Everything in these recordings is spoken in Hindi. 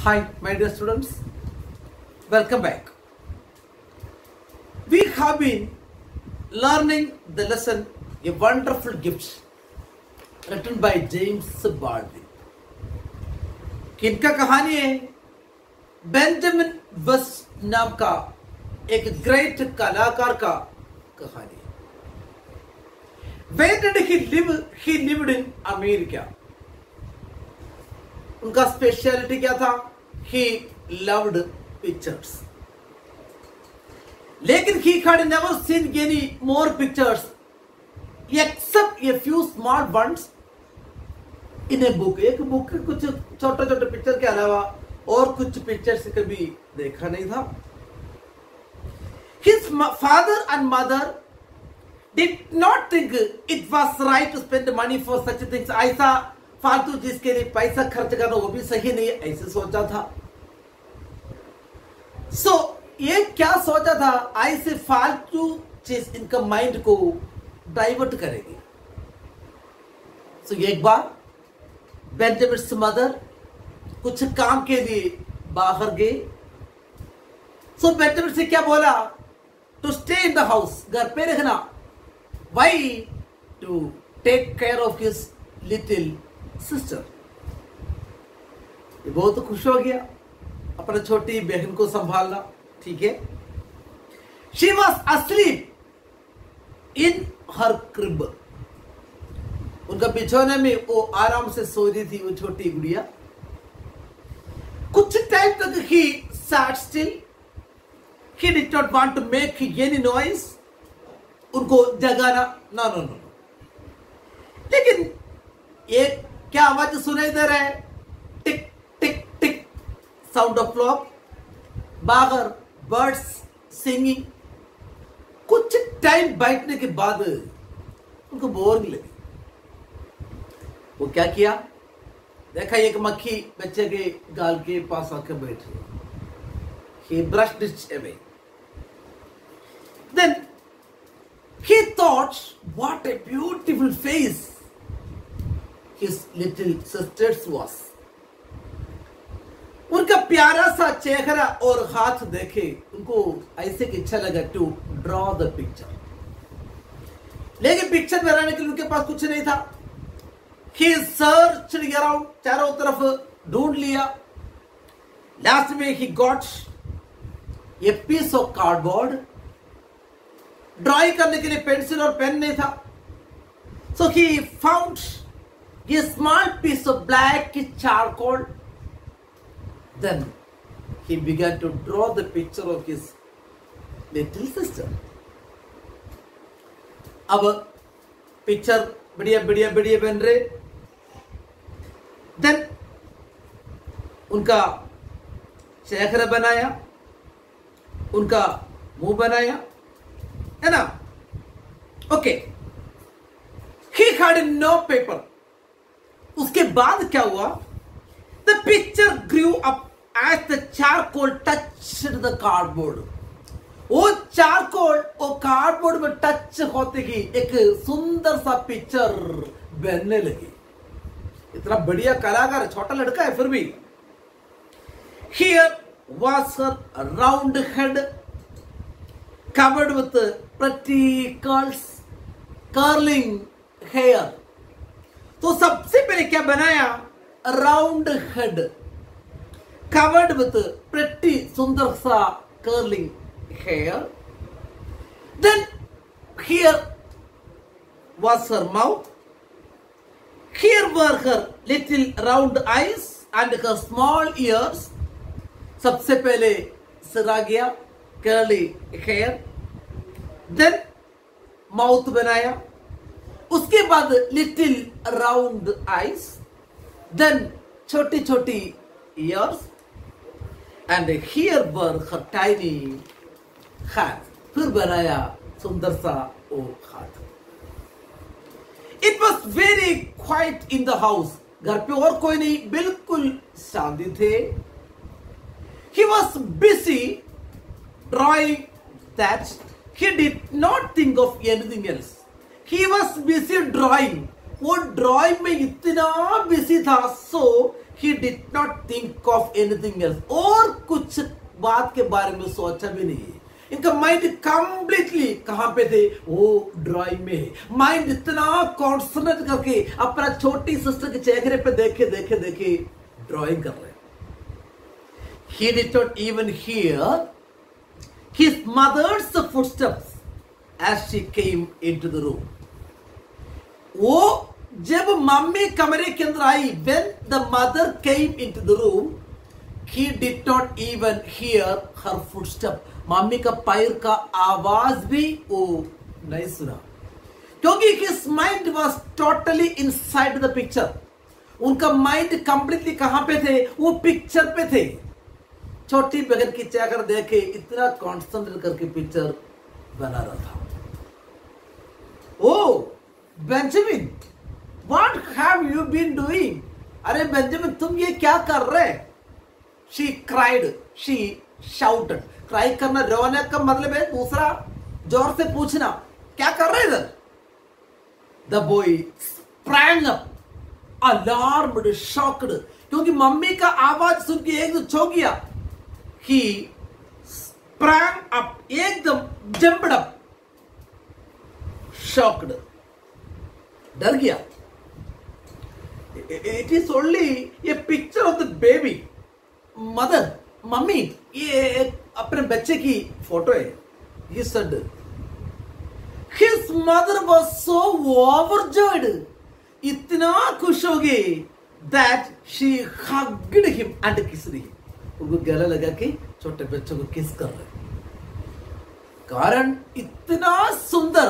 Hi, my dear students. Welcome back. We have been learning the lesson A Wonderful Gift written by James Baldwin. किनका कहानी है? बेंजामिन वेस्ट नाम का एक ग्रेट कलाकार का कहानी है. Where did he live? He lived in America. उनका स्पेशलिटी क्या था? He loved pictures. लेकिन he had never seen any more pictures except a few small ones in a book. एक बुक के कुछ छोटे छोटे पिक्चर के अलावा और कुछ पिक्चर्स कभी देखा नहीं था. His father and mother did not think it was right to spend money for such things. ऐसा फालतू जिसके लिए पैसा खर्च करना वो भी सही नहीं है, ऐसे सोचा था. ये क्या सोचा था? ऐसे फालतू चीज इनका माइंड को डाइवर्ट करेगी. एक बार बेंजामिन मदर कुछ काम के लिए बाहर गए. बेंजामिन से क्या बोला? To stay in the house, घर पे रहना. Why? To take care of his little sister. ये बहुत खुश हो गया, अपने छोटी बहन को संभालना. ठीक है. She was asleep in her crib. उनका बिछौने में वो आराम से सो रही थी, वो छोटी गुड़िया. कुछ टाइम तक ही sat still. He did not want to make any noise. उनको जगाना नो. लेकिन एक क्या आवाज सुनाई दे रहा है? टिक टिक टिक साउंड ऑफ क्लॉक. बाहर बर्ड्स सिंगिंग. कुछ टाइम बैठने के बाद उनको बोर लगी. वो क्या किया? देखा एक मक्खी बच्चे के गाल के पास आकर बैठी. He brushed it away. Then he thought, what a beautiful face his little sister's was. उनका प्यारा सा चेहरा और हाथ देखे उनको ऐसे की इच्छा लगा टू ड्रॉ द पिक्चर. लेकिन पिक्चर बनाने के लिए उनके पास कुछ नहीं था. He searched around, चारों तरफ ढूंढ लिया. लास्ट में he got a piece of cardboard. Drawing करने के लिए पेंसिल और पेन नहीं था. So he found a small piece of black charcoal. Then he began to draw the picture of his little sister. अब पिक्चर बढ़िया बढ़िया बढ़िया बन रहे. Then उनका चेहरा बनाया, उनका मुंह बनाया, है ना? Okay. He had no paper. उसके बाद क्या हुआ? The picture grew up as the charcoal touched the cardboard. वो चारकोल वो कार्डबोर्ड में टच होते ही एक सुंदर सा पिक्चर बनने लगी. इतना बढ़िया कलाकार, छोटा लड़का है फिर भी. Here was her round head covered with pretty curls, curling hair. तो सबसे पहले क्या बनाया? Round head covered with pretty सुंदर सा curling hair. Then here was her mouth. Here were her little round eyes and her small ears. सबसे पहले सिर आ गया, curly hair. Then mouth बनाया. उसके बाद लिटिल राउंड आईज. देन छोटी छोटी years. And here were her tiny हाथ. फिर बनाया सुंदर सा वो हाथ. It was very quite in the house. घर पे और कोई नहीं, बिल्कुल शांति थे. He was busy drawing that he did not think of anything else. He was busy drawing. वो ड्राइंग में इतना बिजी था. So he did not think of anything else. और कुछ बात के बारे में सोचा भी नहीं। इनका माइंड कंप्लीटली कहां पे थे? वो ड्राइंग में है। माइंड इतना कॉन्संट्रेट करके अपना छोटी सिस्टर के चेहरे पे देखे देखे देखे ड्राइंग कर रहे। He did not even hear his mother's footsteps as she came into the room. वो जब मम्मी कमरे के अंदर आई, when the mother came into the room, he did not even hear her footstep. Mummy का पैर का आवाज भी वो नहीं सुना, क्योंकि his mind was totally inside the picture. उनका माइंड कंप्लीटली कहां पे थे? वो पिक्चर पे थे। छोटी बहन की चेहरा देखे इतना कॉन्सेंट्रेट करके पिक्चर बना रहा था। Oh Benjamin, what have you been doing? अरे बेंजामिन, तुम ये क्या कर रहे? She cried, she shouted. Cry करना, रोने का मतलब है दूसरा जोर से पूछना, क्या कर रहे इधर? The boy sprang up, alarmed, shocked, क्योंकि मम्मी का आवाज सुन के एकदम चौंक गया। He sprang up, एकदम jumped up, shocked, डर गया। It is only a picture of the baby. Mother, mummy, ये अपने बच्चे की फोटो है। He said. His mother was so overjoyed, इतना खुश हो गई that she hugged him and kissed him. उनको गला लगा के छोटे बच्चों को किस कर रहे, कारण इतना सुंदर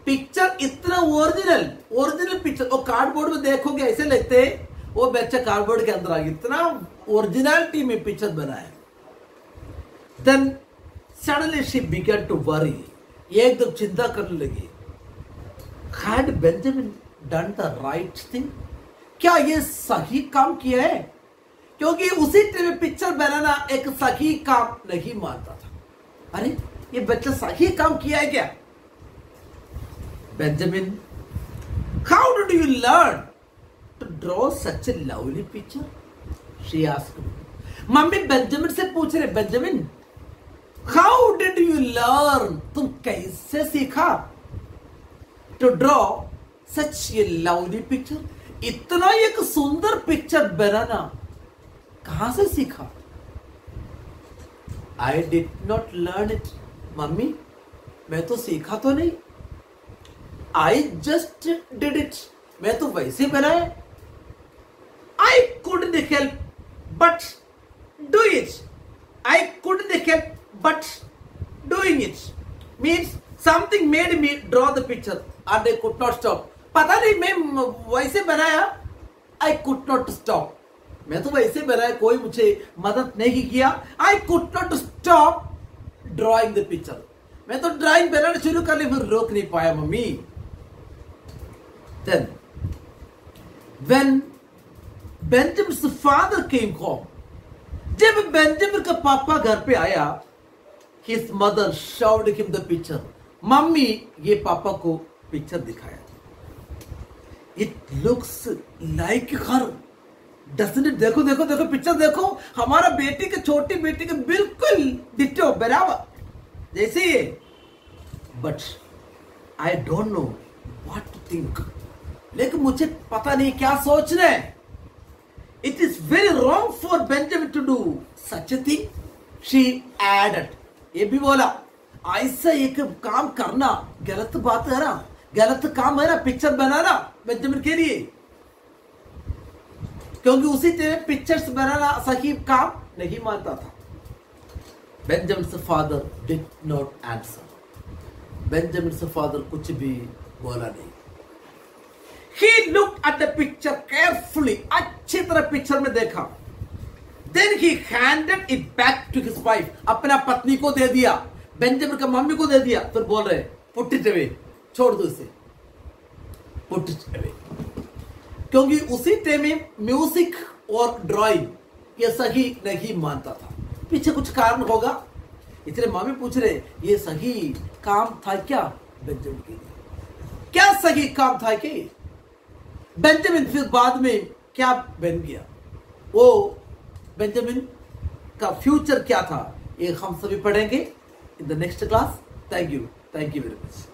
पिक्चर, इतना ओरिजिनल पिक्चर। वो कार्डबोर्ड में देखोगे ऐसे लगते वो बच्चा कार्डबोर्ड के अंदर आ गया, इतना ओरिजिनलिटी में पिक्चर बनाया। Then suddenly she began to worry, एकदम चिंता करने लगी। Had Benjamin done the right thing? क्या ये सही काम किया है? क्योंकि उसी टाइम में पिक्चर बनाना एक सही काम नहीं मानता था। अरे ये बच्चा सही काम किया है क्या? Benjamin, how did you learn to draw such a lovely picture? She asked. Mummy Benjamin से पूछ रहे, Benjamin how did you learn, तुम कैसे सीखा to draw such a lovely picture? इतना एक सुंदर पिक्चर बनाना कहां से सीखा? I did not learn it mummy, मैं तो सीखा तो नहीं। आई जस्ट डिड इट, मैं तो वैसे बनाया। I couldn't help but do it, I couldn't help but doing it means something made me draw the picture and I could not stop. पता नहीं मैं वैसे बनाया, आई कुड नॉट स्टॉप, मैं तो वैसे बनाया, कोई मुझे मदद नहीं किया। I could not stop drawing the picture, मैं तो ड्राइंग बनाना शुरू कर ली, फिर रोक नहीं पाया mummy. Then when Benjamin's father came home, जब बेंजामिन का पापा घर पे आया, his mother showed him the picture, mummy ये पापा को पिक्चर दिखाया। It looks like her, doesn't it? देखो देखो देखो पिक्चर देखो, हमारा बेटी के, छोटी बेटी के बिल्कुल डिट्टो बराबर जैसे ही। But I don't know what to think, लेकिन मुझे पता नहीं क्या सोचना है। It is very wrong for Benjamin to do such a thing, she added. ये भी बोला, ऐसा एक काम करना गलत बात है ना, गलत काम है ना पिक्चर बनाना बेंजामिन के लिए, क्योंकि उसी टाइम पिक्चर्स बनाना सही काम नहीं मानता था। Benjamin's father did not answer, Benjamin's father कुछ भी बोला नहीं। He looked at the picture carefully, अच्छी तरह पिक्चर में देखा। Then he handed it back to his wife, अपना पत्नी को दे दिया, बेंजामिन का मम्मी को दे दिया। फिर बोल रहे पुट इट अवे, छोड़ दो इसे, पुट इट अवे, क्योंकि उसी टाइम में म्यूजिक और ड्राइंग ये सही नहीं मानता था, पीछे कुछ कारण होगा, इसलिए मम्मी पूछ रहे ये सही काम था क्या बेंजामिन के लिए? क्या सही काम था कि बेंजामिन फिर बाद में क्या बन गया? वो बेंजामिन का फ्यूचर क्या था, ये हम सभी पढ़ेंगे in the next class. Thank you very much.